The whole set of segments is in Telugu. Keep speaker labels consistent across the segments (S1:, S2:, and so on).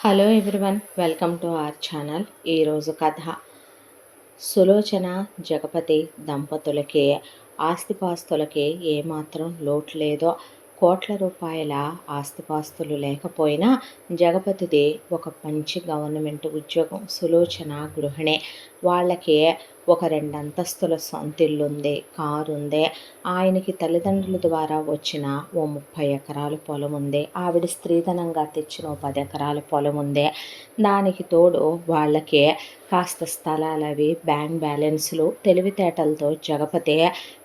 S1: Hello everyone, welcome to our channel. ఈరోజు కథ సులోచన జగపతి దంపతులకి ఆస్తిపాస్తులకి ఏమాత్రం లోటు లేదో. కోట్ల రూపాయల ఆస్తిపాస్తులు లేకపోయినా జగపతిది ఒక మంచి గవర్నమెంట్ ఉద్యోగం. సులోచన గృహిణి. వాళ్ళకి ఒక 2 అంతస్తుల సొంతిల్లు ఉంది, కారు ఉంది. ఆయనకి తల్లిదండ్రుల ద్వారా వచ్చిన ఓ 30 ఎకరాల పొలం ఉంది. ఆవిడ స్త్రీధనంగా తెచ్చిన ఓ 10 ఎకరాల పొలం ఉంది. దానికి తోడు వాళ్ళకి కాస్త స్థలాలు, అవి బ్యాంక్ బ్యాలెన్స్లు. తెలివితేటలతో జగపతి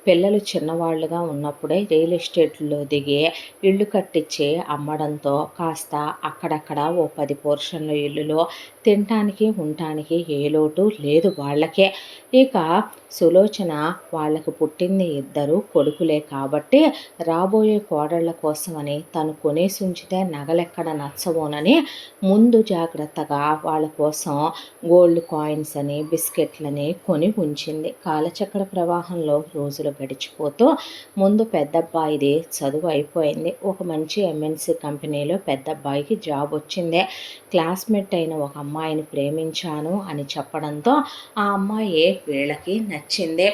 S1: పిల్లలు చిన్నవాళ్ళుగా ఉన్నప్పుడే రియల్ ఎస్టేట్లో దిగి ఇళ్ళు కట్టించి అమ్మడంతో కాస్త అక్కడక్కడ ఓ 10 పోర్షన్ల ఇల్లులో తినటానికి ఉండటానికి ఏ లోటు లేదు వాళ్ళకే. ఇక సులోచన వాళ్ళకు పుట్టింది 2 కొడుకులే కాబట్టి రాబోయే కోడళ్ల కోసమని తను కొనేసి ఉంచితే నగలెక్కడ నచ్చవోనని ముందు జాగ్రత్తగా వాళ్ళ కోసం గోల్డ్ కాయిన్స్ అని బిస్కెట్లని కొని ఉంచింది. కాలచక్ర ప్రవాహంలో రోజులు గడిచిపోతూ ముందు పెద్దబ్బాయిది చదువు అయిపోయింది. ఒక మంచి ఎంఎన్సి కంపెనీలో పెద్దబ్బాయికి జాబ్ వచ్చింది. క్లాస్మేట్ అయిన ఒక అమ్మాయిని ప్రేమించాను అని చెప్పడంతో ఆ అమ్మాయి వీళ్ళకి నచ్చింది.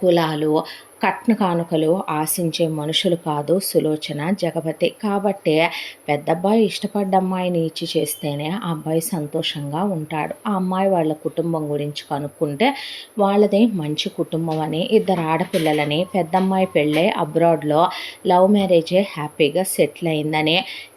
S1: కులాలు, కట్న కానుకలు ఆశించే మనుషులు కాదు సులోచన జగపతి. కాబట్టి పెద్దబ్బాయి ఇష్టపడ్డ అమ్మాయిని ఇచ్చి చేస్తేనే ఆ అబ్బాయి సంతోషంగా ఉంటాడు. ఆ అమ్మాయి వాళ్ళ కుటుంబం గురించి కనుక్కుంటే వాళ్ళది మంచి కుటుంబం అని, 2 ఆడపిల్లలని, పెద్దమ్మాయి పెళ్ళై అబ్రాడ్లో లవ్ మ్యారేజే హ్యాపీగా సెటిల్ అయిందని,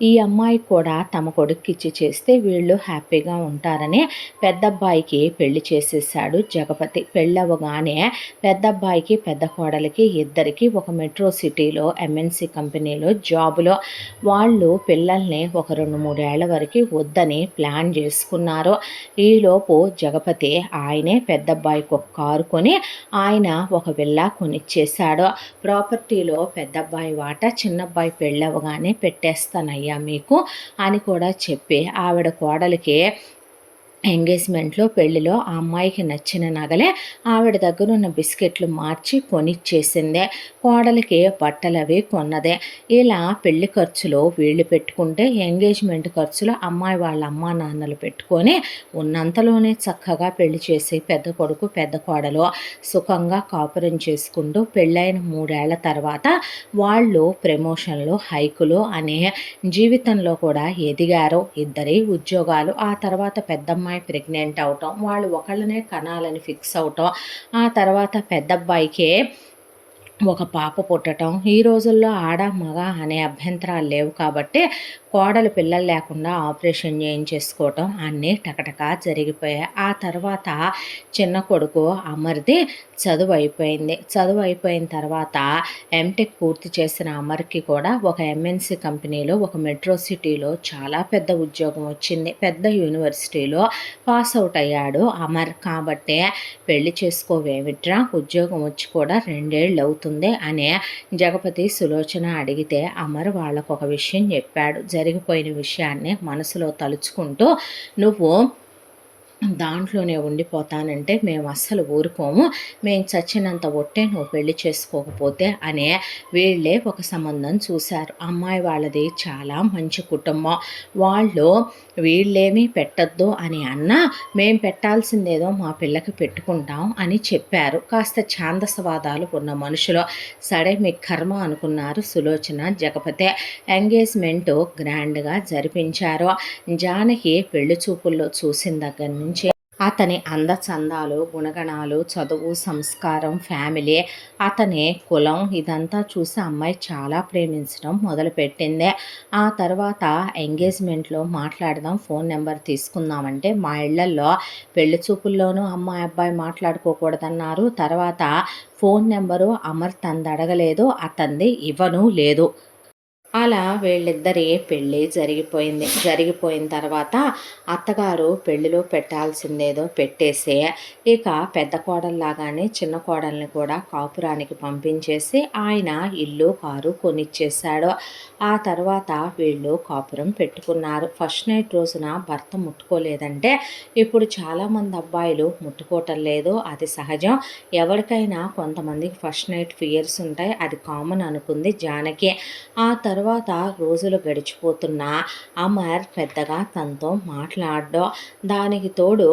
S1: ఈ అమ్మాయి కూడా తమ కొడుక్కి ఇచ్చి చేస్తే వీళ్ళు హ్యాపీగా ఉంటారని పెద్దబ్బాయికి పెళ్లి చేసేసాడు జగపతి. పెళ్ళవగానే పెద్దబ్బాయికి పెద్ద కోడలికి ఇద్దరికి ఒక మెట్రో సిటీలో ఎంఎన్సి కంపెనీలో జాబులో. వాళ్ళు పిల్లల్ని ఒక 2-3 ఏళ్ల వరకు వద్దని ప్లాన్ చేసుకున్నారు. ఈలోపు జగపతి ఆయనే పెద్దబ్బాయికి ఒక కారు కొని ఆయన ఒక విల్లా కొనిచ్చేశాడు. ప్రాపర్టీలో పెద్దబ్బాయి వాటా చిన్నబ్బాయి పెళ్ళవగానే పెట్టేస్తానయ్యా మీకు అని కూడా చెప్పి ఆవిడ కోడలికి ఎంగేజ్మెంట్లో పెళ్లిలో ఆ అమ్మాయికి నచ్చిన నగలే ఆవిడ దగ్గర ఉన్న బిస్కెట్లు మార్చి కొనిచ్చేసిందే. కోడలికి బట్టలు అవి కొన్నదే. ఇలా పెళ్లి ఖర్చులు వీళ్ళు పెట్టుకుంటే ఎంగేజ్మెంట్ ఖర్చులు అమ్మాయి వాళ్ళ అమ్మా నాన్నలు పెట్టుకొని ఉన్నంతలోనే చక్కగా పెళ్లి చేసి పెద్ద కొడుకు పెద్ద కోడలు సుఖంగా కాపురం చేసుకుంటూ పెళ్ళైన 3 ఏళ్ల తర్వాత వాళ్ళు ప్రమోషన్లు, హైకులు అనే జీవితంలో కూడా ఎదిగారు. 2 ఉద్యోగాలు. ఆ తర్వాత పెద్దమ్మాయి ప్రెగ్నెంట్ అవటం, వాళ్ళు ఒకళ్ళనే కనాలని ఫిక్స్ అవటం, ఆ తర్వాత పెద్దబ్బాయికి ఒక పాప పుట్టడం. ఈ రోజుల్లో ఆడ మగ అనే అభ్యంతరాలు లేవు కాబట్టి కోడలు పిల్లలు లేకుండా ఆపరేషన్ చేయించేసుకోవటం అన్నీ టకటకా జరిగిపోయాయి. ఆ తర్వాత చిన్న కొడుకు అమర్ది చదువు అయిపోయింది. చదువు అయిపోయిన తర్వాత ఎంటెక్ పూర్తి చేసిన అమర్కి కూడా ఒక ఎంఎన్సి కంపెనీలో ఒక మెట్రో సిటీలో చాలా పెద్ద ఉద్యోగం వచ్చింది. పెద్ద యూనివర్సిటీలో పాస్ అవుట్ అయ్యాడు అమర్. కాబట్టి పెళ్లి చేసుకోవేమిట్రా, ఉద్యోగం వచ్చి కూడా 2 ఏళ్ళు అవుతుంది అనే జగపతి సులోచన అడిగితే అమర్ వాళ్ళకు ఒక విషయం చెప్పాడు. జరిగిపోయిన విషయాన్ని మనసులో తలుచుకుంటూ నువ్వు దాంట్లోనే ఉండిపోతానంటే మేము అస్సలు ఊరుకోము, మేము చచ్చినంత ఒట్టే నువ్వు పెళ్లి చేసుకోకపోతే అనే వీళ్ళే ఒక సంబంధం చూశారు. అమ్మాయి వాళ్ళది చాలా మంచి కుటుంబం. వాళ్ళు వీళ్ళేమీ పెట్టద్దు అని అన్నా మేము పెట్టాల్సిందేదో మా పిల్లకి పెట్టుకుంటాం అని చెప్పారు. కాస్త ఛాందసవాదాలు ఉన్న మనుషులు. సరే మీ కర్మ అనుకున్నారు సులోచన జగపతి. ఎంగేజ్మెంట్ గ్రాండ్గా జరిపించారు. జానకి పెళ్లి చూపుల్లో చూసిన దగ్గర నుంచి అతని అందచందాలు, గుణగణాలు, చదువు, సంస్కారం, ఫ్యామిలీ, అతని కులం ఇదంతా చూసి అమ్మాయి చాలా ప్రేమించడం మొదలుపెట్టింది. ఆ తర్వాత ఎంగేజ్మెంట్లో మాట్లాడదాం, ఫోన్ నెంబర్ తీసుకుందామంటే మా ఇళ్లల్లో పెళ్లి చూపుల్లోనూ అమ్మాయి అబ్బాయి మాట్లాడుకోకూడదన్నారు. తర్వాత ఫోన్ నెంబరు అమర్ తంది అడగలేదు, అతనిది ఇవ్వను లేదు. అలా వీళ్ళిద్దరి పెళ్ళి జరిగిపోయింది. జరిగిపోయిన తర్వాత అత్తగారు పెళ్లిలో పెట్టాల్సిందేదో పెట్టేసి ఇక పెద్ద కోడల్లాగానే చిన్న కోడల్ని కూడా కాపురానికి పంపించేసి ఆయన ఇల్లు కారు కొనిచ్చేశాడు. ఆ తర్వాత వీళ్ళు కాపురం పెట్టుకున్నారు. ఫస్ట్ నైట్ రోజున భర్త ముట్టుకోలేదంటే ఇప్పుడు చాలామంది అబ్బాయిలు ముట్టుకోవటం లేదు, అది సహజం. ఎవరికైనా కొంతమందికి ఫస్ట్ నైట్ ఫియర్స్ ఉంటాయి, అది కామన్ అనుకుంది జానకి. ఆ తర్వాత తర్వాత రోజులు గడిచిపోతున్నా అమర్ పెద్దగా తనతో మాట్లాడడం, దానికి తోడు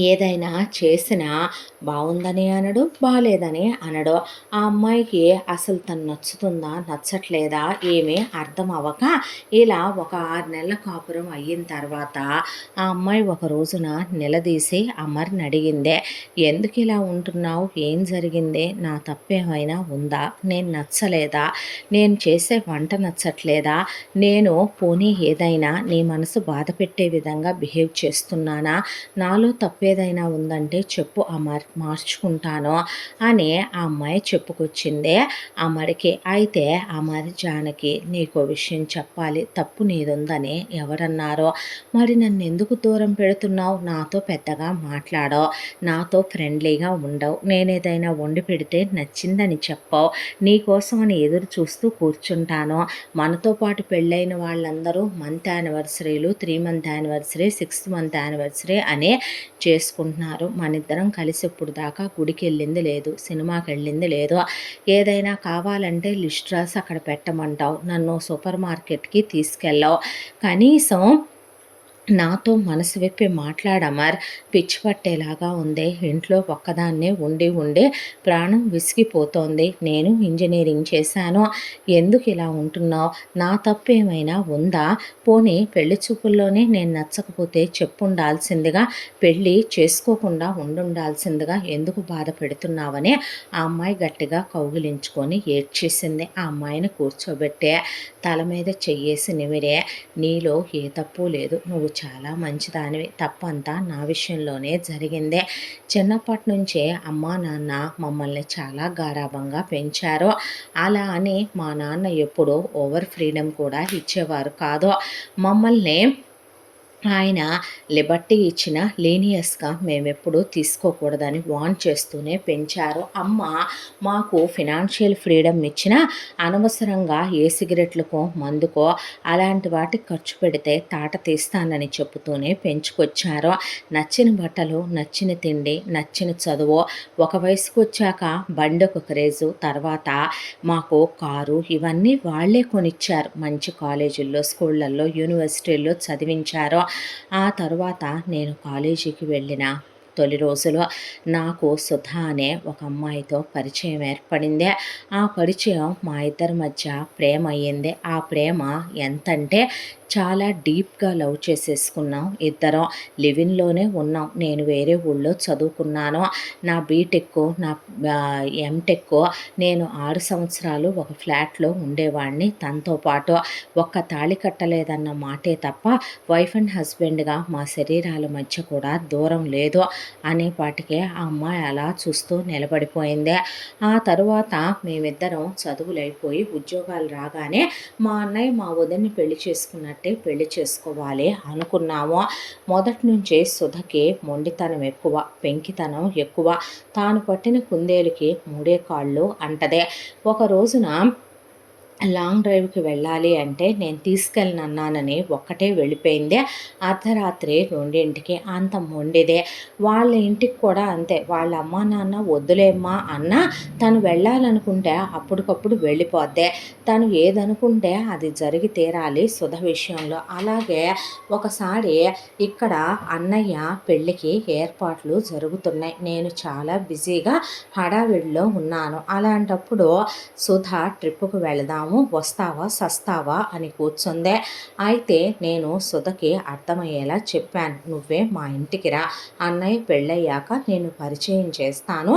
S1: ఏదైనా చేసినా బాగుందని అనడు, బాలేదని అనడు. ఆ అమ్మాయికి అసలు తను నచ్చుతుందా నచ్చట్లేదా ఏమీ అర్థం అవ్వక ఇలా ఒక 6 నెలల కాపురం అయిన తర్వాత ఆ అమ్మాయి ఒక రోజున నిలదీసి అమర్ని అడిగిందే, ఎందుకు ఇలా ఉంటున్నావు, ఏం జరిగింది, నా తప్పేమైనా ఉందా, నేను నచ్చలేదా, నేను చేసే వంట నచ్చట్లేదా, నేను పోనీ ఏదైనా నీ మనసు బాధ పెట్టే విధంగా బిహేవ్ చేస్తున్నానా, నాలో తప్పేదైనా ఉందంటే చెప్పు అమర్, మార్చుకుంటాను అని ఆ అమ్మాయి చెప్పుకొచ్చిందే అమర్కి. అయితే అమర్, జానకి నీకో విషయం చెప్పాలి, తప్పు నీదుందని ఎవరన్నారో, మరి నన్ను ఎందుకు దూరం పెడుతున్నావు, నాతో పెద్దగా మాట్లాడవు, నాతో ఫ్రెండ్లీగా ఉండవు, నేనేదైనా వండి పెడితే నచ్చిందని చెప్పవు, నీకోసమని ఎదురు చూస్తూ కూర్చుంటాను, మనతో పాటు పెళ్ళైన వాళ్ళందరూ మంత్ యానివర్సరీలు, 3 మంత్ యానివర్సరీ, 6 మంత్ యానివర్సరీ అనే చేసుకుంటున్నారు, మనిద్దరం కలిసి ఇప్పుడు దాకా గుడికి వెళ్ళింది లేదు, సినిమాకి వెళ్ళింది లేదు, ఏదైనా కావాలంటే లిస్ట్ రాసి అక్కడ పెట్టమంటావు, నన్ను సూపర్ మార్కెట్కి తీసుకెళ్ళావు, కనీసం నాతో మనసు విప్పి మాట్లాడమర్, పిచ్చి పట్టేలాగా ఉంది, ఇంట్లో ఒక్కదాన్నే ఉండి ఉండి ప్రాణం విసిగిపోతోంది, నేను ఇంజనీరింగ్ చేశాను, ఎందుకు ఇలా ఉంటున్నావు, నా తప్పు ఏమైనా ఉందా, పోనీ పెళ్లి చూపుల్లోనే నేను నచ్చకపోతే చెప్పుండాల్సిందిగా, పెళ్ళి చేసుకోకుండా ఉండుండాల్సిందిగా ఎందుకు బాధ పెడుతున్నావని ఆ అమ్మాయి గట్టిగా కౌగిలించుకొని ఏడ్చేసింది. ఆ అమ్మాయిని కూర్చోబెట్టే తల మీద చెయ్యేసి నిమిరే, నీలో ఏ తప్పు లేదు, నువ్వు చాలా మంచిదానివి, తప్పంతా నా విషయంలోనే జరిగిందే, చిన్నప్పటి నుంచే అమ్మా నాన్న మమ్మల్ని చాలా గారాబంగా పెంచారు, అలా అని మా నాన్న ఎప్పుడూ ఓవర్ ఫ్రీడమ్ కూడా ఇచ్చేవారు కాదు, మమ్మల్ని ఆయన లిబర్టీ ఇచ్చిన లీనియస్గా మేమెప్పుడూ తీసుకోకూడదని వార్న్ చేస్తూనే పెంచారు. అమ్మ మాకు ఫినాన్షియల్ ఫ్రీడమ్ ఇచ్చిన అనవసరంగా ఏ సిగరెట్లకో మందుకో అలాంటి వాటికి ఖర్చు పెడితే తాట తీస్తానని చెబుతూనే పెంచుకొచ్చారు. నచ్చిన బట్టలు, నచ్చిన తిండి, నచ్చిన చదువు, ఒక వయసుకు వచ్చాక బండి ఒక క్రేజు, తర్వాత మాకు కారు, ఇవన్నీ వాళ్ళే కొనిచ్చారు, మంచి కాలేజీల్లో, స్కూళ్ళల్లో, యూనివర్సిటీల్లో చదివించారు. ఆ తర్వాత నేను కాలేజీకి వెళ్ళిన తొలి రోజులో నాకు సుధా అనే ఒక అమ్మాయితో పరిచయం ఏర్పడింది. ఆ పరిచయం మా ఇద్దరి మధ్య ప్రేమ అయ్యింది. ఆ ప్రేమ ఎంతంటే చాలా డీప్గా లవ్ చేసేసుకున్నాం ఇద్దరం. లివిన్లోనే ఉన్నాం. నేను వేరే ఊళ్ళో చదువుకున్నాను. నా బీటెక్, నా ఎంటెక్ నేను 6 సంవత్సరాలు ఒక ఫ్లాట్లో ఉండేవాడిని. తనతో పాటు ఒక్క తాళి కట్టలేదన్న మాటే తప్ప వైఫ్ అండ్ హస్బెండ్గా మా శరీరాల మధ్య కూడా దూరం లేదు అనేపాటికే ఆ అమ్మాయి అలా చూస్తూ నిలబడిపోయింది. ఆ తరువాత మేమిద్దరం చదువులు అయిపోయి ఉద్యోగాలు రాగానే మా అన్నయ్య మా వదిన్ని పెళ్లి చేసుకున్నట్టే పెళ్లి చేసుకోవాలి అనుకున్నాము. మొదటి నుంచే సుధకి మొండితనం ఎక్కువ, పెంకితనం ఎక్కువ. తాను పట్టిన కుందేలుకి 3 కాళ్ళు అంటదే. ఒక రోజున లాంగ్ డ్రైవ్కి వెళ్ళాలి అంటే నేను తీసుకెళ్ళనన్నానని ఒక్కటే వెళ్ళిపోయిందే. అర్ధరాత్రి 2ంటికి. అంత మొండిదే. వాళ్ళ ఇంటికి కూడా అంతే. వాళ్ళ అమ్మా నాన్న వద్దులేమ్మా అన్నా తను వెళ్ళాలనుకుంటే అప్పటికప్పుడు వెళ్ళిపోద్దే. తను ఏదనుకుంటే అది జరిగి తీరాలి సుధ విషయంలో. అలాగే ఒకసారి ఇక్కడ అన్నయ్య పెళ్ళికి ఏర్పాట్లు జరుగుతున్నాయి. నేను చాలా బిజీగా హడావిడిలో ఉన్నాను. అలాంటప్పుడు సుధ ట్రిప్పుకు వెళదాము, వస్తావా సస్తావా అని కూర్చుందే. అయితే నేను సుధకి అర్థమయ్యేలా చెప్పాను, నువ్వే మా ఇంటికి రా, అన్నయ్య పెళ్ళయ్యాక నేను పరిచయం చేస్తాను,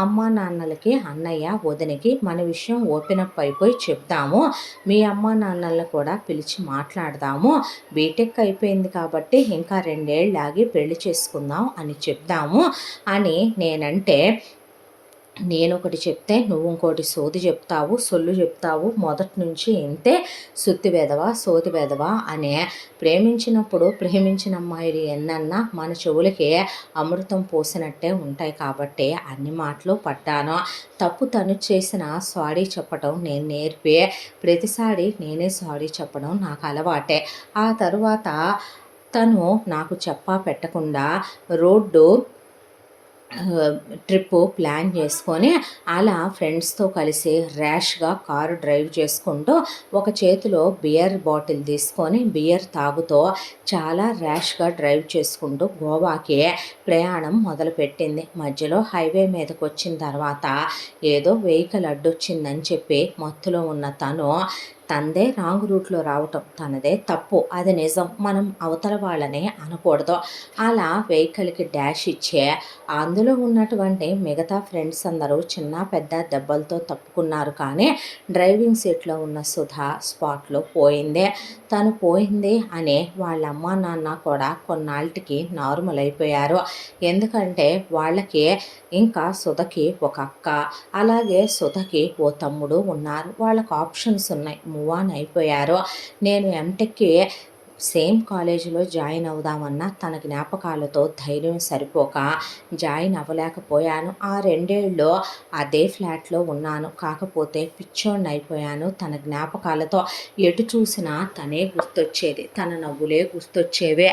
S1: అమ్మా నాన్నలకి, అన్నయ్య వదినకి మన విషయం ఓపెన్ అప్ అయిపోయి చెప్దాము, మీ అమ్మా నాన్నలను కూడా పిలిచి మాట్లాడదాము, బీటెక్ అయిపోయింది కాబట్టి ఇంకా 2 ఏళ్ళు ఆగి పెళ్లి చేసుకుందాం అని చెప్దాము అని నేనంటే, నేనొకటి చెప్తే నువ్వు ఇంకోటి సోది చెప్తావు, సొల్లు చెప్తావు, మొదటి నుంచి ఇంతే, సుత్తి వెధవా, సోది వెధవా అనే. ప్రేమించినప్పుడు ప్రేమించిన అమ్మాయిలు ఎన్నన్నా మన చెవులకి అమృతం పోసినట్టే ఉంటాయి కాబట్టి అన్ని మాటలు పడ్డాను. తప్పు తను చేసిన సారీ చెప్పడం నేను నేర్పే, ప్రతిసారి నేనే సారీ చెప్పడం నాకు అలవాటే. ఆ తరువాత తను నాకు చెప్పా పెట్టకుండా రోడ్డు ట్రిప్పు ప్లాన్ చేసుకొని అలా ఫ్రెండ్స్తో కలిసి ర్యాష్గా కారు డ్రైవ్ చేసుకుంటూ ఒక చేతిలో బియర్ బాటిల్ తీసుకొని బియర్ తాగుతూ చాలా ర్యాష్గా డ్రైవ్ చేసుకుంటూ గోవాకి ప్రయాణం మొదలుపెట్టింది. మధ్యలో హైవే మీదకి వచ్చిన తర్వాత ఏదో వెహికల్ అడ్డొచ్చిందని చెప్పి మత్తులో ఉన్న తను తనదే రాంగ్ రూట్లో రావటం తనదే తప్పు, అది నిజం, మనం అవతల వాళ్ళని అనకూడదు. అలా వెహికల్కి డాష్ ఇచ్చే అందులో ఉన్నటువంటి మిగతా ఫ్రెండ్స్ అందరూ చిన్న పెద్ద దెబ్బలతో తప్పుకున్నారు. కానీ డ్రైవింగ్ సీట్లో ఉన్న సుధా స్పాట్లో పోయిందే. తను పోయింది అని వాళ్ళ అమ్మ నాన్న కూడా కొన్నాళ్ళకి నార్మల్ అయిపోయారు. ఎందుకంటే వాళ్ళకి ఇంకా సుధకి ఒక అక్క, అలాగే సుధకి ఓ తమ్ముడు ఉన్నారు. వాళ్ళకు ఆప్షన్స్ ఉన్నాయి, మూవ్ ఆన్ అయిపోయారు. నేను ఎంటెక్కి సేమ్ కాలేజీలో జాయిన్ అవుదామన్నా తన జ్ఞాపకాలతో ధైర్యం సరిపోక జాయిన్ అవ్వలేకపోయాను. ఆ 2 ఏళ్ళు అదే ఫ్లాట్లో ఉన్నాను. కాకపోతే పిచ్చోడిని అయిపోయాను తన జ్ఞాపకాలతో. ఎటు చూసినా తనే గుర్తొచ్చేది, తన నవ్వులే గుర్తొచ్చేవే.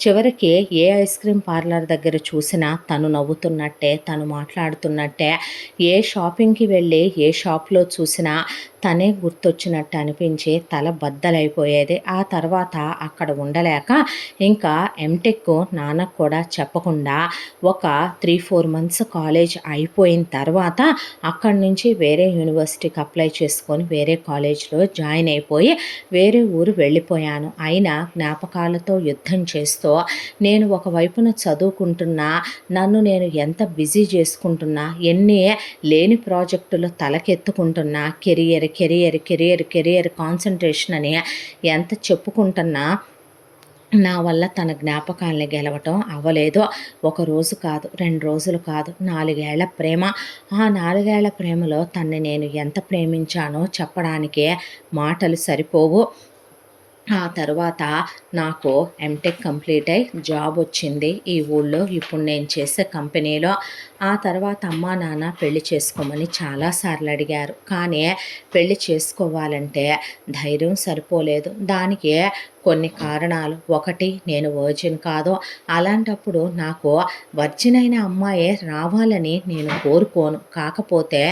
S1: చివరికి ఏ ఐస్ క్రీమ్ పార్లర్ దగ్గర చూసినా తను నవ్వుతున్నట్టే, తను మాట్లాడుతున్నట్టే. ఏ షాపింగ్కి వెళ్ళి ఏ షాప్లో చూసినా తనే గుర్తొచ్చినట్టు అనిపించి తల బద్దలైపోయేది. ఆ తర్వాత అక్కడ ఉండలేక ఇంకా ఎంటెక్ నాన్నకు కూడా చెప్పకుండా ఒక 3-4 మంత్స్ కాలేజ్ అయిపోయిన తర్వాత అక్కడి నుంచి వేరే యూనివర్సిటీకి అప్లై చేసుకొని వేరే కాలేజ్లో జాయిన్ అయిపోయి వేరే ఊరు వెళ్ళిపోయాను. అయినా జ్ఞాపకాలతో యుద్ధం చేస్తూ నేను ఒకవైపున చదువుకుంటున్నా, నన్ను నేను ఎంత బిజీ చేసుకుంటున్నా, ఎన్ని లేని ప్రాజెక్టులు తలకెత్తుకుంటున్నా, కెరియర్ కాన్సన్ట్రేషన్ అని ఎంత చెప్పుకుంటున్నా నా వల్ల తన జ్ఞాపకాలని గెలవటం అవ్వలేదు. ఒక రోజు కాదు, 2 రోజులు కాదు, 4 ఏళ్ల ప్రేమ. ఆ 4 ఏళ్ల ప్రేమలో తన్ని నేను ఎంత ప్రేమించానో చెప్పడానికే మాటలు సరిపోవు. ఆ తర్వాత నాకు ఎంటెక్ కంప్లీట్ అయ్యి జాబ్ వచ్చింది ఈ ఊళ్ళో, ఇప్పుడు నేను చేసే కంపెనీలో. ఆ తర్వాత అమ్మా నాన్న పెళ్లి చేసుకోమని చాలాసార్లు అడిగారు. కానీ పెళ్లి చేసుకోవాలంటే ధైర్యం సరిపోలేదు. దానికి కొన్ని కారణాలు. ఒకటి, నేను వర్జిన్ కాదు. అలాంటప్పుడు నాకు వర్జిన్ అయిన అమ్మాయే రావాలని నేను కోరుకోను. కాకపోతే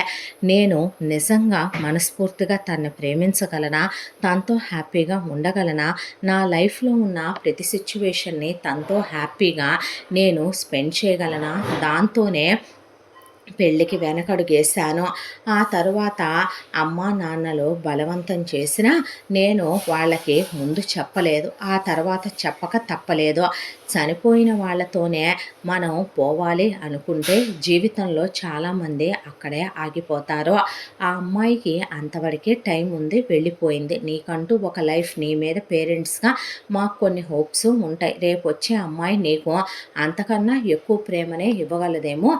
S1: నేను నిజంగా మనస్ఫూర్తిగా తనని ప్రేమించగలనా, తనతో హ్యాపీగా ఉండగలనా, నా లైఫ్లో ఉన్న ప్రతి సిచ్యువేషన్ని తనతో హ్యాపీగా నేను స్పెండ్ చేయగలనా, దాంతోనే పెళ్ళికి వెనకడుగేశాను. ఆ తరువాత అమ్మా నాన్నలు బలవంతం చేసినా నేను వాళ్ళకి ముందు చెప్పలేదు. ఆ తర్వాత చెప్పక తప్పలేదు. చనిపోయిన వాళ్ళతోనే మనం పోవాలి అనుకుంటే జీవితంలో చాలామంది అక్కడే ఆగిపోతారు. ఆ అమ్మాయికి అంతవరకే టైం ఉంది, వెళ్ళిపోయింది. నీకంటూ ఒక లైఫ్, నీ మీద పేరెంట్స్గా మాకు కొన్ని హోప్స్ ఉంటాయి. రేపు వచ్చే అమ్మాయి నీకు అంతకన్నా ఎక్కువ ప్రేమనే ఇవ్వగలదేమో,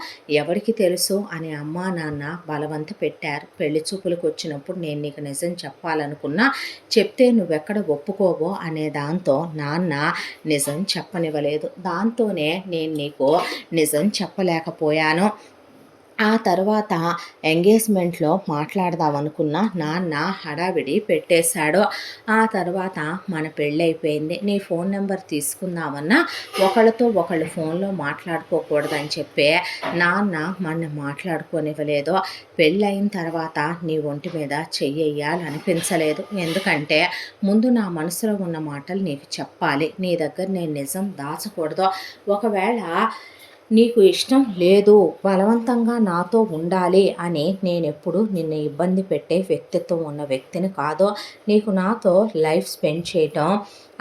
S1: ఎవరికి తెలుసు అని అమ్మా నాన్న బలవంత పెట్టారు. పెళ్లి చూపులకు వచ్చినప్పుడు నేను నీకు నిజం చెప్పాలనుకున్నా, చెప్తే నువ్వెక్కడ ఒప్పుకోవో అనే దాంతో నాన్న నిజం చెప్పనివ్వలేదు. దాంతోనే నేను నీకు నిజం చెప్పలేకపోయాను. ఆ తర్వాత ఎంగేజ్మెంట్లో మాట్లాడదాం అనుకున్న నాన్న హడావిడి పెట్టేశాడు. ఆ తర్వాత మన పెళ్ళైపోయింది. నీ ఫోన్ నెంబర్ తీసుకుందామన్నా ఒకళ్ళతో ఒకళ్ళు ఫోన్లో మాట్లాడుకోకూడదని చెప్పి నాన్న మన మాట్లాడుకోనివ్వలేదు. పెళ్ళయిన తర్వాత నీ ఒంటి మీద చెయ్యాలనిపించలేదు. ఎందుకంటే ముందు నా మనసులో ఉన్న మాటలు నీకు చెప్పాలి. నీ దగ్గర నేను నిజం దాచకూడదు. ఒకవేళ నీకు ఇష్టం లేదు, బలవంతంగా నాతో ఉండాలి అని నేనెప్పుడు నిన్ను ఇబ్బంది పెట్టే వ్యక్తిత్వం ఉన్న వ్యక్తిని కాదు. నీకు నాతో లైఫ్ స్పెండ్ చేయటం,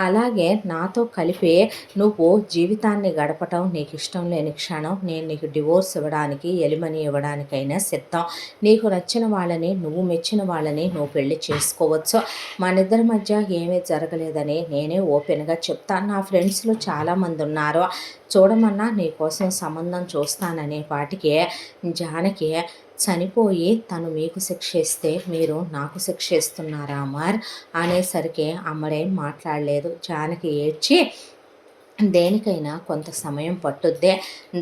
S1: అలాగే నాతో కలిపి నువ్వు జీవితాన్ని గడపటం నీకు ఇష్టం లేని క్షణం నేను నీకు డివోర్స్ ఇవ్వడానికి, ఎలిమనీ ఇవ్వడానికైనా సిద్ధం. నీకు నచ్చిన వాళ్ళని, నువ్వు మెచ్చిన వాళ్ళని నువ్వు పెళ్లి చేసుకోవచ్చు. మనిద్దరి మధ్య ఏమీ జరగలేదని నేనే ఓపెన్గా చెప్తాను. నా ఫ్రెండ్స్లో చాలామంది ఉన్నారు, చూడమన్నా నీకోసం సంబంధం చూస్తాననే పాటికి జానకి చనిపోయి తను మీకు శిక్ష ఇస్తే మీరు నాకు శిక్ష ఇస్తున్నారా అమర్ అనేసరికి అమ్మడేం మాట్లాడలేదు. జానకి ఏడ్చి దేనికైనా కొంత సమయం పట్టుద్దే.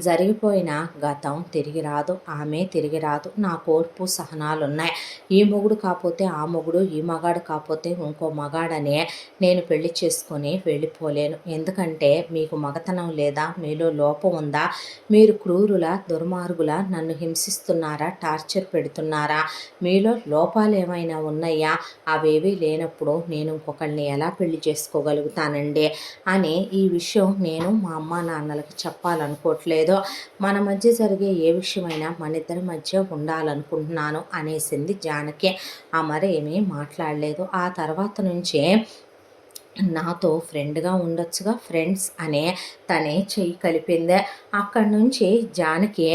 S1: జరిగిపోయిన గతం తిరిగి రాదు. ఆమె తిరిగి రాదు. నా కోర్పు సహనాలున్నాయి. ఈ మొగుడు కాకపోతే ఆ మొగుడు, ఈ మగాడు కాకపోతే ఇంకో మగాడనే నేను పెళ్లి చేసుకొని వెళ్ళిపోలేను. ఎందుకంటే మీకు మగతనం లేదా? మీలో లోపం ఉందా? మీరు క్రూరుల, దుర్మార్గుల, నన్ను హింసిస్తున్నారా? టార్చర్ పెడుతున్నారా? మీలో లోపాలు ఏమైనా ఉన్నాయా? అవేవీ లేనప్పుడు నేను ఇంకొకరిని ఎలా పెళ్లి చేసుకోగలుగుతానండి అని ఈ విషయం నేను మా అమ్మ నాన్నలకు చెప్పాలనుకోవట్లేదు. మన మధ్య జరిగే ఏ విషయమైనా మన ఇద్దరి మధ్య ఉండాలనుకుంటున్నాను అనేసింది జానకి. మరి ఏమీ మాట్లాడలేదు. ఆ తర్వాత నుంచే నాతో ఫ్రెండ్గా ఉండొచ్చుగా, ఫ్రెండ్స్ అనే తనే చెయ్యి కలిపిందే. అక్కడి నుంచి జానకి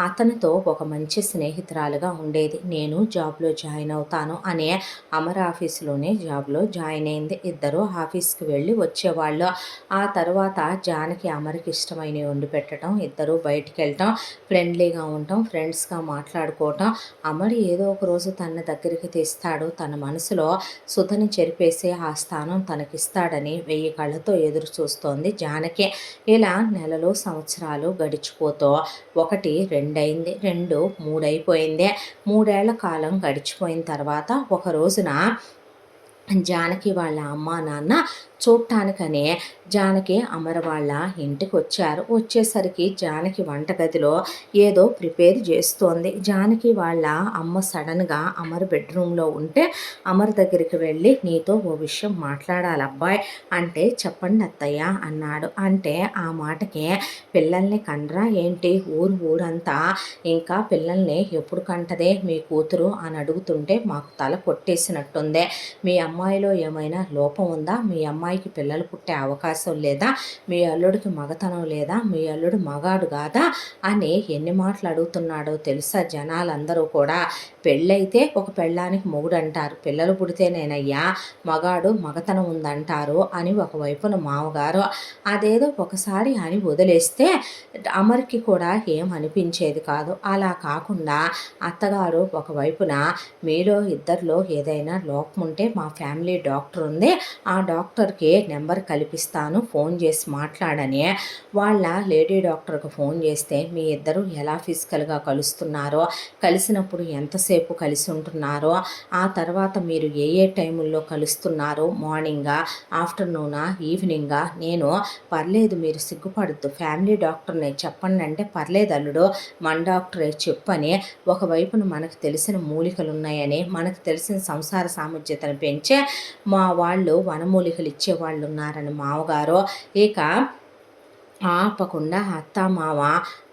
S1: అతనితో ఒక మంచి స్నేహితురాలుగా ఉండేది. నేను జాబ్లో జాయిన్ అవుతాను అనే అమర్ ఆఫీసులోనే జాబ్లో జాయిన్ అయింది. ఇద్దరు ఆఫీస్కి వెళ్ళి వచ్చేవాళ్ళు. ఆ తర్వాత జానకి అమర్కి ఇష్టమైనవి వండి పెట్టడం, ఇద్దరు బయటికి వెళ్ళటం, ఫ్రెండ్లీగా ఉండటం, ఫ్రెండ్స్గా మాట్లాడుకోవటం. అమర్ ఏదో ఒక రోజు తన దగ్గరికి తీస్తాడు. తన మనసులో సుధని చెరిపేసి ఆ స్థానం తనకిస్తాడని 1000 కళ్ళతో ఎదురు చూస్తోంది జానకి. ఇలా నెలలు సంవత్సరాలు గడిచిపోతూ 1 2 అయింది, 2 3 అయిపోయింది. 3 ఏళ్ల కాలం గడిచిపోయిన తర్వాత ఒక రోజున జానకి వాళ్ళ అమ్మ నాన్న చూడటానికనే జానకి అమర్ వాళ్ళ ఇంటికి వచ్చారు. వచ్చేసరికి జానకి వంటగదిలో ఏదో ప్రిపేర్ చేస్తోంది. జానకి వాళ్ళ అమ్మ సడన్గా అమర్ బెడ్రూమ్లో ఉంటే అమర్ దగ్గరికి వెళ్ళి నీతో ఓ విషయం మాట్లాడాలి అబ్బాయి అంటే చెప్పండి అత్తయ్య అన్నాడు. అంటే ఆ మాటకి పిల్లల్ని కండ్రా ఏంటి? ఊరంతా ఇంకా పిల్లల్ని ఎప్పుడు కంటదే మీ కూతురు అని అడుగుతుంటే మాకు తల కొట్టేసినట్టుందే. మీ అమ్మాయిలో ఏమైనా లోపం ఉందా? మీ అమ్మాయికి పిల్లలు పుట్టే అవకాశం లేదా? మీ అల్లుడికి మగతనం లేదా? మీ అల్లుడు మగాడు కాదా అని ఎన్ని మాటలు అడుగుతున్నాడో తెలుసా? జనాలందరూ కూడా పెళ్ళైతే ఒక పెళ్ళానికి మొగుడు అంటారు, పిల్లలు పుడితేనేనయ్యా మగాడు మగతనం ఉందంటారు అని ఒకవైపున మామగారు. అదేదో ఒకసారి అని వదిలేస్తే అమర్కి కూడా ఏం అనిపించేది కాదు. అలా కాకుండా అత్తగారు ఒకవైపున మీలో ఇద్దరిలో ఏదైనా లోపం ఉంటే మా ఫ్యామిలీ డాక్టర్ ఉంది, ఆ డాక్టర్కి నెంబర్ కల్పిస్తాను, ఫోన్ చేసి మాట్లాడని వాళ్ళ లేడీ డాక్టర్కి ఫోన్ చేస్తే మీ ఇద్దరు ఎలా ఫిజికల్గా కలుస్తున్నారో, కలిసినప్పుడు ఎంతసేపు కలిసి ఉంటున్నారో, ఆ తర్వాత మీరు ఏ ఏ టైముల్లో కలుస్తున్నారో, మార్నింగా, ఆఫ్టర్నూనా, ఈవినింగా, నేను పర్లేదు మీరు సిగ్గుపడద్దు ఫ్యామిలీ డాక్టర్ని చెప్పండి అంటే పర్లేదు అల్లుడు మన డాక్టరే చెప్పని ఒకవైపున మనకు తెలిసిన మూలికలు ఉన్నాయని, మనకు తెలిసిన సంసార సామర్థ్యతను పెంచే మా వాళ్ళు వనమూలికలు ఇచ్చేవాళ్ళు ఉన్నారని మామగారు ఇక ఆపకుండా అత్త మామ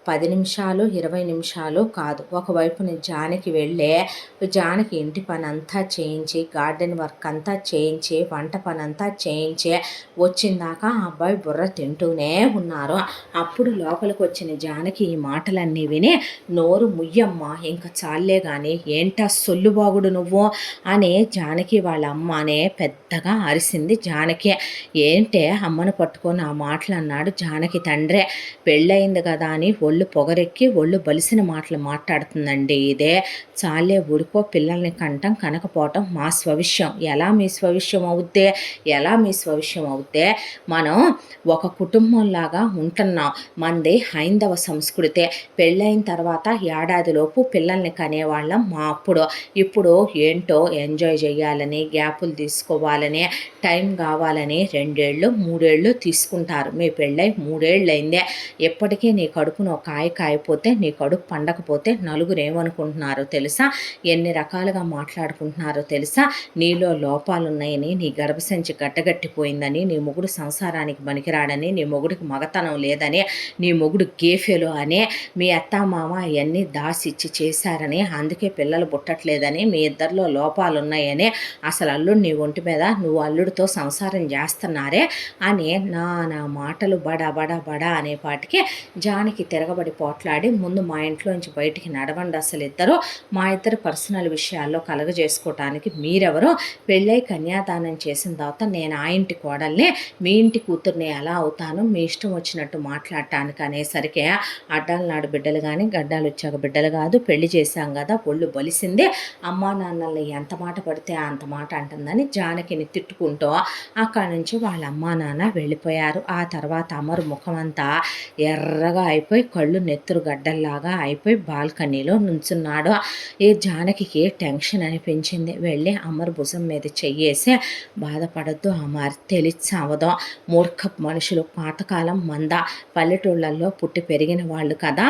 S1: 10 నిమిషాలు 20 నిమిషాలు కాదు ఒకవైపున జానకి వెళ్ళే జానకి ఇంటి పని అంతా చేయించి, గార్డెన్ వర్క్ అంతా చేయించి, వంట పని అంతా చేయించి వచ్చిందాకా ఆ అబ్బాయి బుర్ర తింటూనే ఉన్నారు. అప్పుడు లోపలికి వచ్చిన జానకి ఈ మాటలన్నీ విని నోరు ముయ్యమ్మ ఇంకా చాలే కానీ ఏంటా సొల్లుబాగుడు నువ్వు అని జానకి వాళ్ళ అమ్మనే పెద్దగా అరిసింది జానకి. ఏంటే అమ్మను పట్టుకొని ఆ మాటలు అన్నాడు జానకి తండ్రే. పెళ్ళయింది కదా అని ఒళ్ళు పొగరెక్కి ఒళ్ళు బలిసిన మాటలు మాట్లాడుతుందండి ఇదే. చాలే ఊడిపో, పిల్లల్ని కంటం కనకపోవటం మా స్వవిషయం. ఎలా మీ స్వవిషయం అవుద్దే? ఎలా మీ స్వవిషయం అవుద్దే? మనం ఒక కుటుంబంలాగా ఉంటున్నాం. మనది హైందవ సంస్కృతే. పెళ్ళైన తర్వాత ఏడాదిలోపు పిల్లల్ని కనేవాళ్ళం మా అప్పుడు. ఇప్పుడు ఏంటో ఎంజాయ్ చేయాలని, గ్యాపులు తీసుకోవాలని, టైం కావాలని 2 ఏళ్ళు 3 ఏళ్ళు తీసుకుంటారు. మీ పెళ్ళై 3 ఏళ్ళు అయిందే. ఎప్పటికీ నీ కడుపును కాయపోతే, నీ కడుపు పండకపోతే నలుగురు ఏమనుకుంటున్నారో తెలుసా? ఎన్ని రకాలుగా మాట్లాడుకుంటున్నారో తెలుసా? నీలో లోపాలున్నాయని, నీ గర్భసంచి గడ్డగట్టిపోయిందని, నీ మొగుడు సంసారానికి పనికిరాడని, నీ మొగుడికి మగతనం లేదని, నీ మొగుడు గేఫెలు అని మీ అత్తామామ అవన్నీ దాసిచ్చి చేశారని, అందుకే పిల్లలు పుట్టట్లేదని, మీ ఇద్దరిలో లోపాలున్నాయని, అసలు అల్లుడు నీ ఒంటి మీద నువ్వు అల్లుడితో సంసారం చేస్తున్నారే అని నా మాటలు బడా బడా బడా అనేపాటికి జానకి తిరగ తిరగబడి పోట్లాడి ముందు మా ఇంట్లోంచి బయటికి నడవండి, అసలు ఇద్దరు మా ఇద్దరు పర్సనల్ విషయాల్లో కలగజేసుకోవటానికి మీరెవరో, పెళ్ళై కన్యాదానం చేసిన తర్వాత నేను ఆ ఇంటి కోడల్ని, మీ ఇంటి కూతుర్ని ఎలా అవుతాను, మీ ఇష్టం వచ్చినట్టు మాట్లాడటానికి అనేసరికి అడ్డాలు నాడు బిడ్డలు కానీ గడ్డాలు వచ్చాక బిడ్డలు కాదు, పెళ్లి చేశాం కదా ఒళ్ళు బలిసిందే, అమ్మా నాన్నల్ని ఎంత మాట పడితే అంత మాట అంటుందని జానకిని తిట్టుకుంటూ అక్కడి నుంచి వాళ్ళ అమ్మా నాన్న వెళ్ళిపోయారు. ఆ తర్వాత అమరు ముఖమంతా ఎర్రగా అయిపోయి కళ్ళు నెత్తురు గడ్డల్లాగా అయిపోయి బాల్కనీలో నుంచున్నాడు. ఈ జానకికి టెన్షన్ అనిపించింది. వెళ్ళి అమర్ భుజం మీద చెయ్యేసి, బాధపడద్దు అమర్, తెలిసావదో, మూర్ఖపు మనుషులు, పాతకాలం మంద, పల్లెటూళ్ళల్లో పుట్టి పెరిగిన వాళ్ళు కదా,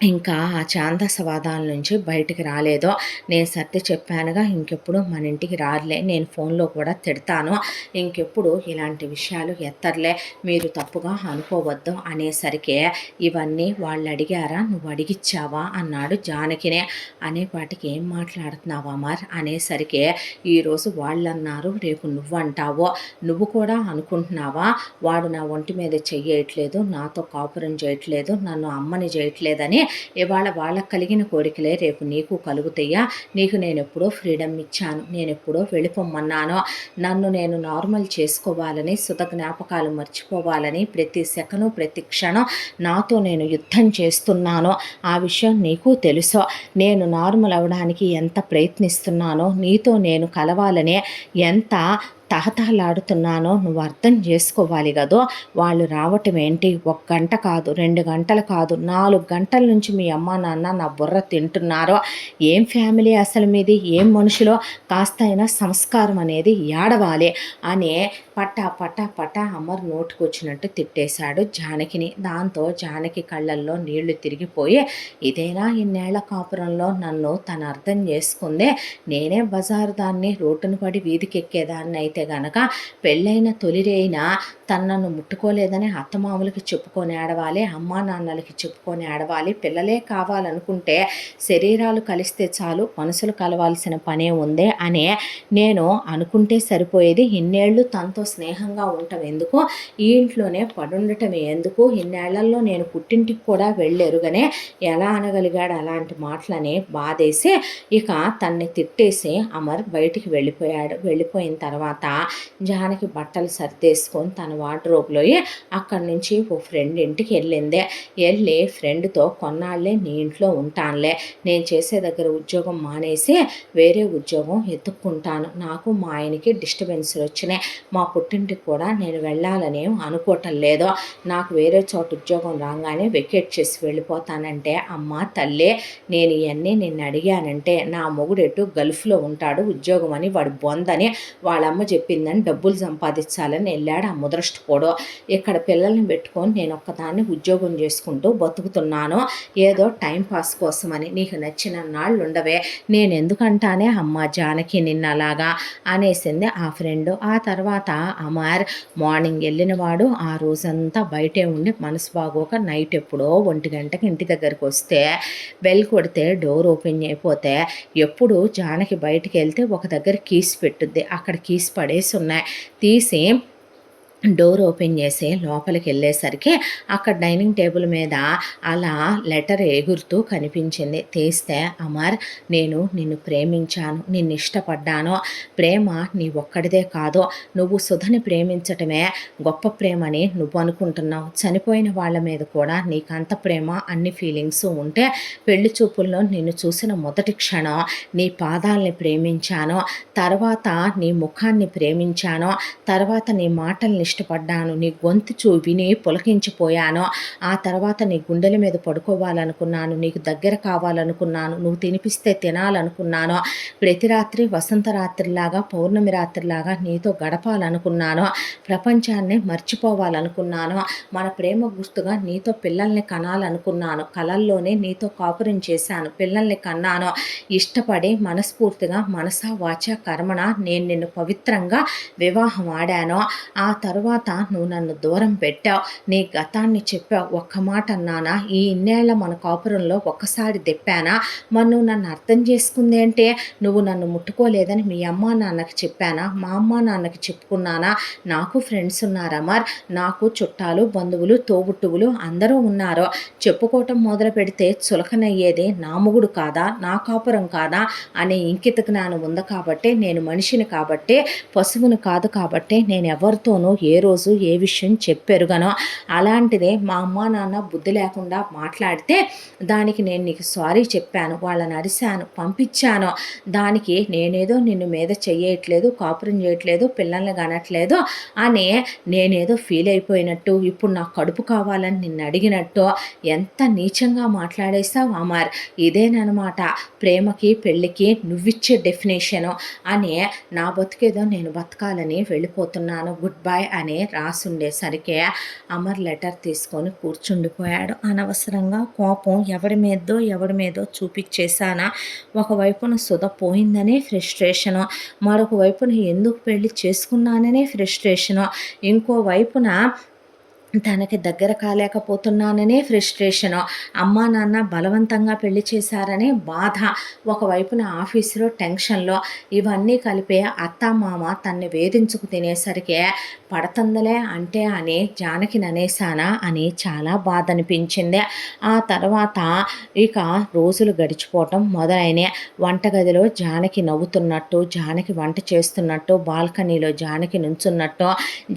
S1: ఇంకా ఆ ఛాందసవాదాల నుంచి బయటికి రాలేదో, నేను సర్ది చెప్పానుగా, ఇంకెప్పుడు మన ఇంటికి రారులే, నేను ఫోన్లో కూడా తిడతాను, ఇంకెప్పుడు ఇలాంటి విషయాలు ఎత్తర్లే, మీరు తప్పుగా అనుకోవద్దు అనేసరికి, ఇవన్నీ వాళ్ళు అడిగారా, నువ్వు అడిగిచ్చావా అన్నాడు జానకినే. అనేపాటికి ఏం మాట్లాడుతున్నావా అమర్ అనేసరికి, ఈరోజు వాళ్ళు అన్నారు, రేపు నువ్వంటావో, నువ్వు కూడా అనుకుంటున్నావా వాడు నా ఒంటి మీద చెయ్యట్లేదు, నాతో కాపురం చేయట్లేదు, నన్ను అమ్మని చేయట్లేదని, ఇవాళ వాళ్ళకు కలిగిన కోరికలే రేపు నీకు కలుగుతాయా, నీకు నేను ఎప్పుడో ఫ్రీడమ్ ఇచ్చాను, నేను ఎప్పుడో వెళ్ళిపోమన్నాను, నన్ను నేను నార్మల్ చేసుకోవాలని, సుధ జ్ఞాపకాలు మర్చిపోవాలని ప్రతి సెకను ప్రతి క్షణం నాతో నేను యుద్ధం చేస్తున్నాను, ఆ విషయం నీకు తెలుసో, నేను నార్మల్ అవ్వడానికి ఎంత ప్రయత్నిస్తున్నానో, నీతో నేను కలవాలనే ఎంత తహతహలాడుతున్నానో నువ్వు అర్థం చేసుకోవాలి కదో, వాళ్ళు రావటం ఏంటి, 1 గంట కాదు, 2 గంటలు కాదు, 4 గంటల నుంచి మీ అమ్మ నాన్న నా బుర్ర తింటున్నారో, ఏం ఫ్యామిలీ అసలు మీది, ఏం మనుషులో, కాస్త అయినా సంస్కారం అనేది ఏడవాలి అని పట్టా పట్టా పట్టా అమర్ నోటుకొచ్చినట్టు తిట్టేశాడు జానకిని. దాంతో జానకి కళ్ళల్లో నీళ్లు తిరిగిపోయి, ఇదేనా ఇన్నేళ్ల కాపురంలో నన్ను తను అర్థం చేసుకుందే, నేనే బజారు దాన్ని, రోడ్డును పడి వీధికెక్కేదాన్ని అయితే గనక పెళ్ళైన తొలిరైనా తనను ముట్టుకోలేదని అత్తమామలకి చెప్పుకొని ఆడవాలి, అమ్మా నాన్నలకి చెప్పుకొని ఆడవాలి, పిల్లలే కావాలనుకుంటే శరీరాలు కలిస్తే చాలు, మనసులు కలవాల్సిన పనే ఉందే అని నేను అనుకుంటే సరిపోయేది, ఇన్నేళ్ళు తనతో స్నేహంగా ఉండటం ఎందుకు, ఈ ఇంట్లోనే పడుండటం ఎందుకు, ఇన్నేళ్లలో నేను పుట్టింటికి కూడా వెళ్ళెరుగనే ఎలా అనగలిగాడు అలాంటి మాటలని బాధేసి ఇక తన్ని తిట్టేసి అమర్ బయటికి వెళ్ళిపోయాడు. వెళ్ళిపోయిన తర్వాత జానకి బట్టలు సర్దేసుకొని తన వార్డ్రోబ్లో అక్కడి నుంచి ఓ ఫ్రెండ్ ఇంటికి వెళ్ళిందే. వెళ్ళి ఫ్రెండ్తో కొన్నాళ్ళే నీ ఇంట్లో ఉంటానులే, నేను చేసే దగ్గర ఉద్యోగం మానేసి వేరే ఉద్యోగం ఎత్తుక్కుంటాను, నాకు మా ఆయనకి డిస్టర్బెన్స్లు వచ్చినాయి, మా పుట్టింటికి కూడా నేను వెళ్ళాలని అనుకోవటం లేదో, నాకు వేరే చోట ఉద్యోగం రాగానే వెకేట్ చేసి వెళ్ళిపోతానంటే, అమ్మ తల్లే నేను ఇవన్నీ నిన్ను అడిగానంటే, నా మొగుడెటు గల్ఫ్లో ఉంటాడు ఉద్యోగం అని వాడు బొందని వాళ్ళమ్మ చెప్పిందని డబ్బులు సంపాదించాలని వెళ్ళాడు ఆ ముదరష్టపోడు. ఇక్కడ పిల్లల్ని పెట్టుకొని నేను ఒక్కదాన్ని ఉద్యోగం చేసుకుంటూ బతుకుతున్నాను, ఏదో టైం పాస్ కోసమని, నీకు నచ్చిన నాళ్ళు ఉండవే, నేను ఎందుకంటానే అమ్మ జానకి నిన్నలాగా అనేసింది ఆ ఫ్రెండ్. ఆ తర్వాత అమర్ మార్నింగ్ వెళ్ళినవాడు ఆ రోజంతా బయటే ఉండి మనసు బాగోక నైట్ ఎప్పుడో 1 గంటకి ఇంటి దగ్గరికి వస్తే బెల్ కొడితే డోర్ ఓపెన్ అయిపోతే, ఎప్పుడు జానకి బయటికి వెళ్తే ఒక దగ్గర కీస్ పెట్టుద్ది, అక్కడ కీస్ పడేసి ఉన్నాయి, తీసి డోర్ ఓపెన్ చేసి లోపలికి వెళ్ళేసరికి అక్కడ డైనింగ్ టేబుల్ మీద అలా లెటర్ ఎగురుతూ కనిపించింది. తీస్తే, అమర్ నేను నిన్ను ప్రేమించాను, నిన్ను ఇష్టపడ్డాను, ప్రేమ నీ ఒక్కడిదే కాదు, నువ్వు సుధని ప్రేమించటమే గొప్ప ప్రేమని నువ్వు అనుకుంటున్నావు, చనిపోయిన వాళ్ళ మీద కూడా నీకంత ప్రేమ అన్ని ఫీలింగ్స్ ఉంటే, పెళ్లి చూపుల్లో నిన్ను చూసిన మొదటి క్షణం నీ పాదాలని ప్రేమించాను, తర్వాత నీ ముఖాన్ని ప్రేమించాను, తర్వాత నీ మాటల్ని ఇష్టపడ్డాను, నీ గొంతు విని పులకించిపోయాను, ఆ తర్వాత నీ గుండెల మీద పడుకోవాలనుకున్నాను, నీకు దగ్గర కావాలనుకున్నాను, నువ్వు తినిపిస్తే తినాలనుకున్నాను, ప్రతి రాత్రి వసంత రాత్రిలాగా పౌర్ణమి రాత్రిలాగా నీతో గడపాలనుకున్నాను, ప్రపంచాన్ని మర్చిపోవాలనుకున్నాను, మన ప్రేమ గుర్తుగా నీతో పిల్లల్ని కనాలనుకున్నాను, కలల్లోనే నీతో కాపురం చేశాను, పిల్లల్ని కన్నాను, ఇష్టపడి మనస్ఫూర్తిగా మనసా వాచ కర్మణ నేను నిన్ను పవిత్రంగా వివాహం ఆడాను, ఆ తర్వాత తర్వాత నువ్వు నన్ను దూరం పెట్టావు, నీ గతాన్ని చెప్పావు. ఒక్క మాట అన్నానా? ఈ ఇన్నేళ్ల మన కాపురంలో ఒక్కసారి దెప్పానా? మరి నువ్వు నన్ను అర్థం చేసుకుంది అంటే నువ్వు నన్ను ముట్టుకోలేదని మీ అమ్మా నాన్నకి చెప్పానా? మా అమ్మా నాన్నకి చెప్పుకున్నానా? నాకు ఫ్రెండ్స్ ఉన్నారు అమర్, నాకు చుట్టాలు బంధువులు తోబుట్టువులు అందరూ ఉన్నారు. చెప్పుకోవటం మొదలు పెడితే చులకనయ్యేది నా మొగుడు కాదా, నా కాపురం కాదా అనే ఇంకిత జ్ఞానం ఉంది కాబట్టి, నేను మనిషిని కాబట్టి, పశువుని కాదు కాబట్టి నేను ఎవరితోనూ ఏ రోజు ఏ విషయం చెప్పెరుగను. అలాంటిదే మా అమ్మా నాన్న బుద్ధి లేకుండా మాట్లాడితే దానికి నేను నీకు సారీ చెప్పాను, వాళ్ళని అరిశాను, పంపించాను. దానికి నేనేదో నిన్ను మీద చెయ్యట్లేదు, కాపురం చేయట్లేదు, పిల్లల్ని కనట్లేదు అని నేనేదో ఫీల్ అయిపోయినట్టు, ఇప్పుడు నా కడుపు కావాలని నిన్ను అడిగినట్టు ఎంత నీచంగా మాట్లాడేస్తావు అమర్. ఇదేనమాట ప్రేమకి పెళ్ళికి నువ్విచ్చే డెఫినేషను అని. నా బతుకేదో నేను బతకాలని వెళ్ళిపోతున్నాను, గుడ్ బై అని రాసుండేసరికి అమర్ లెటర్ తీసుకొని కూర్చుండిపోయాడు. అనవసరంగా కోపం ఎవడి మీదో చూపించేశానా? ఒకవైపున సుధ పోయిందనే ఫ్రస్ట్రేషను, మరొక వైపున ఎందుకు పెళ్లి చేసుకున్నాననే ఫ్రస్ట్రేషను, ఇంకోవైపున తనకి దగ్గర కాలేకపోతున్నాననే ఫ్రస్ట్రేషను, అమ్మా నాన్న బలవంతంగా పెళ్లి చేశారనే బాధ, ఒకవైపున ఆఫీసులో టెన్షన్లో, ఇవన్నీ కలిపి అత్త మామ తన్ని వేధించుకు తినేసరికి పడుతుందిలే అంటే అని జానకి ననేశానా అని చాలా బాధ అనిపించింది. ఆ తర్వాత ఇక రోజులు గడిచిపోవటం మొదలైనాయి. వంటగదిలో జానకి నవ్వుతున్నట్టు, జానకి వంట చేస్తున్నట్టు, బాల్కనీలో జానకి నుంచున్నట్టు,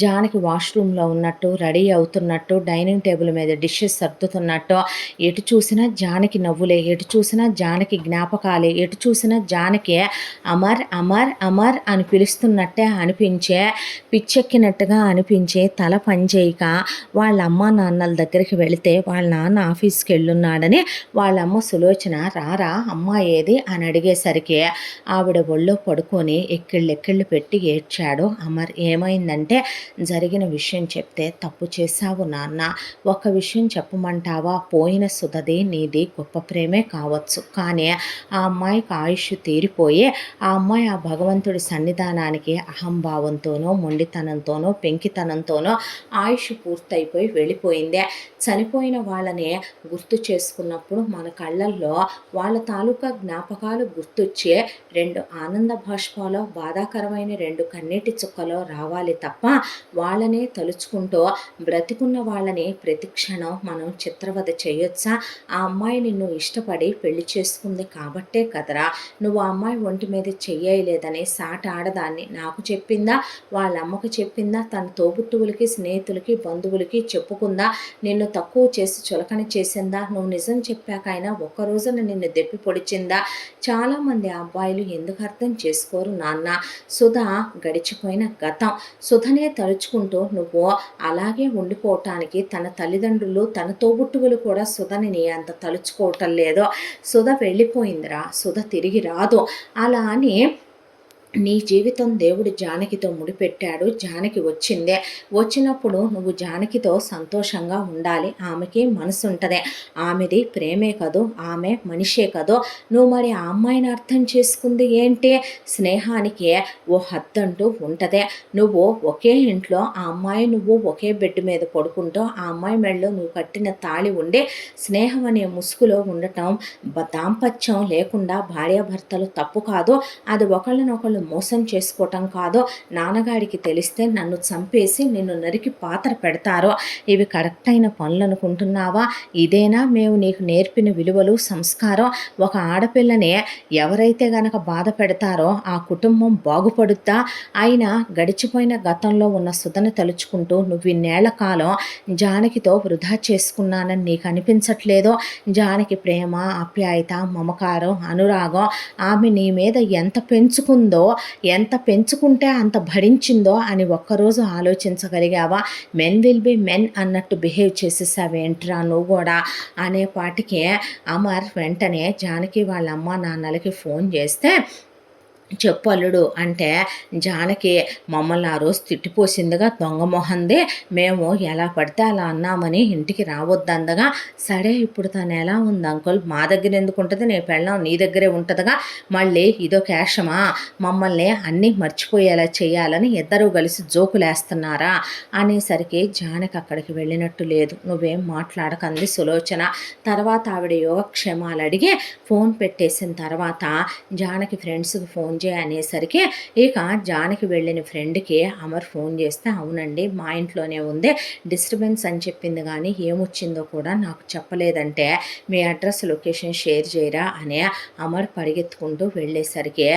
S1: జానకి వాష్రూమ్లో ఉన్నట్టు, రెడీ అవుతున్నట్టు, డైనింగ్ టేబుల్ మీద డిషెస్ సర్దుతున్నట్టు, ఎటు చూసినా జానకి నవ్వులే, ఎటు చూసినా జానకి జ్ఞాపకాలే, ఎటు చూసినా జానకి అమర్ అమర్ అమర్ అని పిలుస్తున్నట్టే అనిపించే, పిచ్చెక్కినట్టుగా అనిపించే, తల పనిచేయక వాళ్ళ అమ్మ నాన్నల దగ్గరికి వెళితే వాళ్ళ నాన్న ఆఫీస్కి వెళ్ళున్నాడని వాళ్ళమ్మ సులోచన రారా అమ్మ ఏది అని అడిగేసరికి ఆవిడ ఒళ్ళో పడుకొని ఎక్కిళ్ళు పెట్టి ఏడ్చాడు అమర్. ఏమైందంటే, జరిగిన విషయం చెప్తే తప్పు చేశావు నాన్న, ఒక విషయం చెప్పమంటావా? పోయిన సుధది నీది గొప్ప ప్రేమే కావచ్చు, కానీ ఆ అమ్మాయికి ఆయుష్ తీరిపోయి ఆ అమ్మాయి ఆ భగవంతుడి సన్నిధానానికి అహంభావంతోనో, మొండితనంతోనో, పెంకితనంతోనో ఆయుష్ పూర్తయిపోయి వెళ్ళిపోయిందే. చనిపోయిన వాళ్ళని గుర్తు చేసుకున్నప్పుడు మన కళ్ళల్లో వాళ్ళ తాలూకా జ్ఞాపకాలు గుర్తొచ్చే 2 ఆనంద బాష్పాలో, బాధాకరమైన 2 కన్నీటి చుక్కలో రావాలి తప్ప వాళ్ళనే తలుచుకుంటూ బ్రతికున్న వాళ్ళని ప్రతి క్షణం మనం చిత్రవద చేయొచ్చా? ఆ అమ్మాయి నిన్ను ఇష్టపడి పెళ్లి చేసుకుంది కాబట్టే కదరా నువ్వు ఆ అమ్మాయి ఒంటి మీద చెయ్యలేదని సాటి ఆడదాన్ని నాకు చెప్పిందా, వాళ్ళ అమ్మకు చెప్పిందా, తన తోబుట్టువులకి స్నేహితులకి బంధువులకి చెప్పుకుందా, నిన్ను తక్కువ చేసి చులకన చేసిందా, నువ్వు నిజం చెప్పాకైనా ఒక్కరోజున నిన్ను దెప్పి పొడిచిందా? చాలామంది అబ్బాయిలు ఎందుకు అర్థం చేసుకోరు నాన్న? సుధ గడిచిపోయిన గతం, సుధనే తలుచుకుంటూ నువ్వు అలాగే ఉండిపోవటానికి తన తల్లిదండ్రులు, తన తోబుట్టువులు కూడా సుధని నీ అంత తలుచుకోవటం లేదో. సుధ వెళ్ళిపోయిందిరా, సుధ తిరిగి రాదు. అలా అని నీ జీవితం దేవుడు జానకితో ముడిపెట్టాడు, జానకి వచ్చిందే. వచ్చినప్పుడు నువ్వు జానకితో సంతోషంగా ఉండాలి, ఆమెకి మనసు ఉంటుంది, ఆమెది ప్రేమే కదో, ఆమె మనిషే కదో. నువ్వు మరి ఆ అమ్మాయిని అర్థం చేసుకుంది ఏంటి? స్నేహానికి ఓ హద్దంటూ ఉంటుంది. నువ్వు ఒకే ఇంట్లో ఆ అమ్మాయి నువ్వు ఒకే బెడ్ మీద పడుకుంటూ ఆ అమ్మాయి మెడలో నువ్వు కట్టిన తాళి ఉండి స్నేహం అనే ముసుగులో ఉండటం దాంపత్యం లేకుండా భార్యాభర్తలు తప్పు కాదు. అది ఒకళ్ళనొకళ్ళు మోసం చేసుకోవటం కాదో. నాన్నగారికి తెలిస్తే నన్ను చంపేసి నిన్ను నరికి పాత్ర పెడతారో. ఇవి కరెక్ట్ అయిన పనులు అనుకుంటున్నావా? ఇదేనా మేము నీకు నేర్పిన విలువలు, సంస్కారం? ఒక ఆడపిల్లని ఎవరైతే గనక బాధ పెడతారో ఆ కుటుంబం బాగుపడుద్దా? అయినా గడిచిపోయిన గతంలో ఉన్న సుధను తలుచుకుంటూ నువ్వు ఇన్నేళ్ల కాలం జానకితో వృధా చేసుకున్నానని నీకు అనిపించట్లేదో? జానకి ప్రేమ, ఆప్యాయత, మమకారం, అనురాగం ఆమె నీ మీద ఎంత పెంచుకుందో, ఎంత పెంచుకుంటే అంత భరించిందో అని ఒక్కరోజు ఆలోచించగలిగావా? మెన్ విల్ బి మెన్ అన్నట్టు బిహేవ్ చేసేసావేంట్రా నువ్వు కూడా అనే పాటికి అమర్ వెంటనే జానకి వాళ్ళ అమ్మ నాన్నలకి ఫోన్ చేస్తే చెప్పు అల్లుడు అంటే జానకి మమ్మల్ని ఆ రోజు తిట్టిపోసిందిగా దొంగ మొహంది, మేము ఎలా పడితే అలా అన్నామని ఇంటికి రావద్దందగా. సరే ఇప్పుడు తను ఎలా ఉంది అంకుల్, మా దగ్గర ఎందుకు ఉంటుంది, నీ పెళ్ళం నీ దగ్గరే ఉంటుందిగా, మళ్ళీ ఇదో కేషమా, మమ్మల్ని అన్నీ మర్చిపోయేలా చేయాలని ఇద్దరూ కలిసి జోకులేస్తున్నారా అనేసరికి జానకి అక్కడికి వెళ్ళినట్టు లేదు. నువ్వేం మాట్లాడకంది సులోచన. తర్వాత ఆవిడ యోగక్షేమాలు అడిగి ఫోన్ పెట్టేసిన తర్వాత జానకి ఫ్రెండ్స్కి ఫోన్ అనేసరికి ఇక జానకి వెళ్ళిన ఫ్రెండ్కి అమర్ ఫోన్ చేస్తే, అవునండి మా ఇంట్లోనే ఉంది, డిస్టర్బెన్స్ అని చెప్పింది కానీ ఏమొచ్చిందో కూడా నాకు చెప్పలేదంటే మీ అడ్రస్ లొకేషన్ షేర్ చేయరా అని అమర్ పరిగెత్తుకుంటూ వెళ్ళేసరికి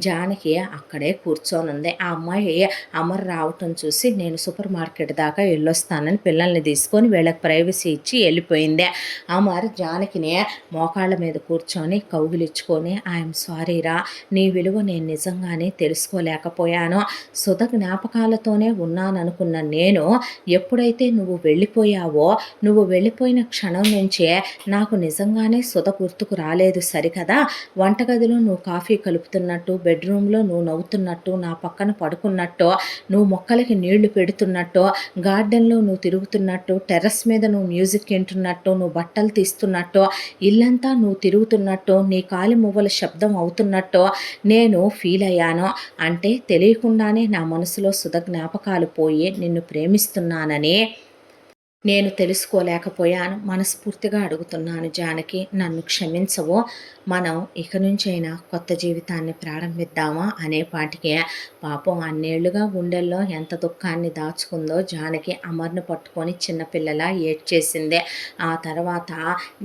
S1: జానకి అక్కడే కూర్చొని ఉంది. ఆ అమ్మాయి అమర్ రావటం చూసి నేను సూపర్ మార్కెట్ దాకా వెళ్ళొస్తానని పిల్లల్ని తీసుకొని వీళ్ళకి ప్రైవసీ ఇచ్చి వెళ్ళిపోయింది. అమర్ జానకిని మోకాళ్ళ మీద కూర్చొని కౌగిలించుకొని ఐఎమ్ సారీరా, నీ విలువ నేను నిజంగానే తెలుసుకోలేకపోయాను, సుధ జ్ఞాపకాలతోనే ఉన్నాననుకున్న నేను ఎప్పుడైతే నువ్వు వెళ్ళిపోయావో, నువ్వు వెళ్ళిపోయిన క్షణం నుంచే నాకు నిజంగానే సుధ గుర్తుకు రాలేదు సరికదా. వంటగదిలో నువ్వు కాఫీ కలుపుతున్నట్టు, బెడ్రూమ్లో నువ్వు నవ్వుతున్నట్టు, నా పక్కన పడుకున్నట్టు, నువ్వు మొక్కలకి నీళ్లు పెడుతున్నట్టు, గార్డెన్లో నువ్వు తిరుగుతున్నట్టు, టెర్రస్ మీద నువ్వు మ్యూజిక్ వింటున్నట్టు, నువ్వు బట్టలు తీస్తున్నట్టు, ఇల్లంతా నువ్వు తిరుగుతున్నట్టు, నీ కాలి మువ్వల శబ్దం అవుతున్నట్టు నేను ఫీల్ అయ్యాను. అంటే తెలియకుండానే నా మనసులో సుధ జ్ఞాపకాలు పోయి నిన్ను ప్రేమిస్తున్నానని నేను తెలుసుకోలేకపోయాను. మనస్ఫూర్తిగా అడుగుతున్నాను జానకి, నన్ను క్షమించవు. మనం ఇక నుంచైనా కొత్త జీవితాన్ని ప్రారంభిద్దామా అనేపాటికి పాపం అన్నేళ్లుగా గుండెల్లో ఎంత దుఃఖాన్ని దాచుకుందో జానకి అమర్ను పట్టుకొని చిన్నపిల్లలా ఏడ్చేసిందే. ఆ తర్వాత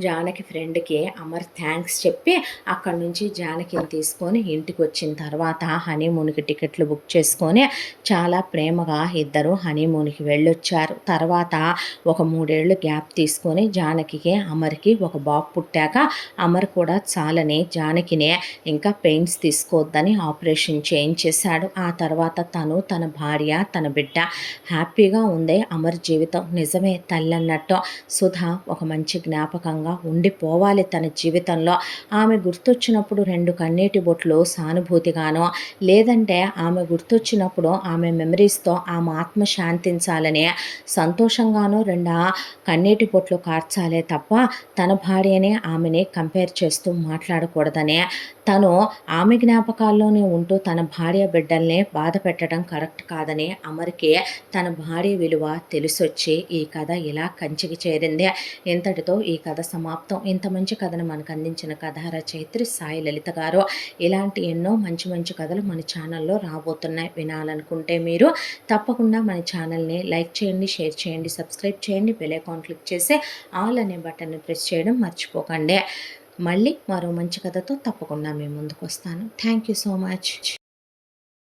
S1: జానకి ఫ్రెండ్కి అమర్ థ్యాంక్స్ చెప్పి అక్కడి నుంచి జానకిని తీసుకొని ఇంటికి వచ్చిన తర్వాత హనీమూన్కి టికెట్లు బుక్ చేసుకొని చాలా ప్రేమగా ఇద్దరు హనీమూన్కి వెళ్ళొచ్చారు. తర్వాత ఒక 3 ఏళ్ళు గ్యాప్ తీసుకొని జానకికి అమర్కి ఒక బాబు పుట్టాక అమర్ కూడా చాలని జానకినే ఇంకా పెయిన్స్ తీసుకోవద్దని ఆపరేషన్ చేయించేశాడు. ఆ తర్వాత తను, తన భార్య, తన బిడ్డ హ్యాపీగా ఉంది. అమర్ జీవితం నిజమే తల్లి అన్నట్టు సుధ ఒక మంచి జ్ఞాపకంగా ఉండిపోవాలి తన జీవితంలో. ఆమె గుర్తొచ్చినప్పుడు 2 కన్నీటి బొట్లు సానుభూతిగానో, లేదంటే ఆమె గుర్తొచ్చినప్పుడు ఆమె మెమరీస్తో ఆమె ఆత్మ శాంతించాలనే సంతోషంగానో 2 కన్నీటి పొట్లు కార్చాలే తప్ప తన భార్యనే ఆమెని కంపేర్ చేస్తూ మాట్లాడకూడదనే, తను ఆమె జ్ఞాపకాల్లోనే ఉంటూ తన భార్య బిడ్డల్ని బాధ పెట్టడం కరెక్ట్ కాదని అమర్కి తన భార్య విలువ తెలిసొచ్చి ఈ కథ ఇలా కంచికి చేరింది. ఇంతటితో ఈ కథ సమాప్తం. ఇంత మంచి కథను మనకు అందించిన కథా రచయిత్రి సాయి లలిత గారు. ఇలాంటి ఎన్నో మంచి మంచి కథలు మన ఛానల్లో రాబోతున్నాయి. వినాలనుకుంటే మీరు తప్పకుండా మన ఛానల్ని లైక్ చేయండి, షేర్ చేయండి, సబ్స్క్రైబ్ చేయండి, బెల్ ఐకాన్ క్లిక్ చేసి ఆల్ అనే బటన్ని ప్రెస్ చేయడం మర్చిపోకండి. మళ్ళీ మరో మంచి కథతో తప్పకుండా మీ ముందుకు వస్తాను. Thank you so much.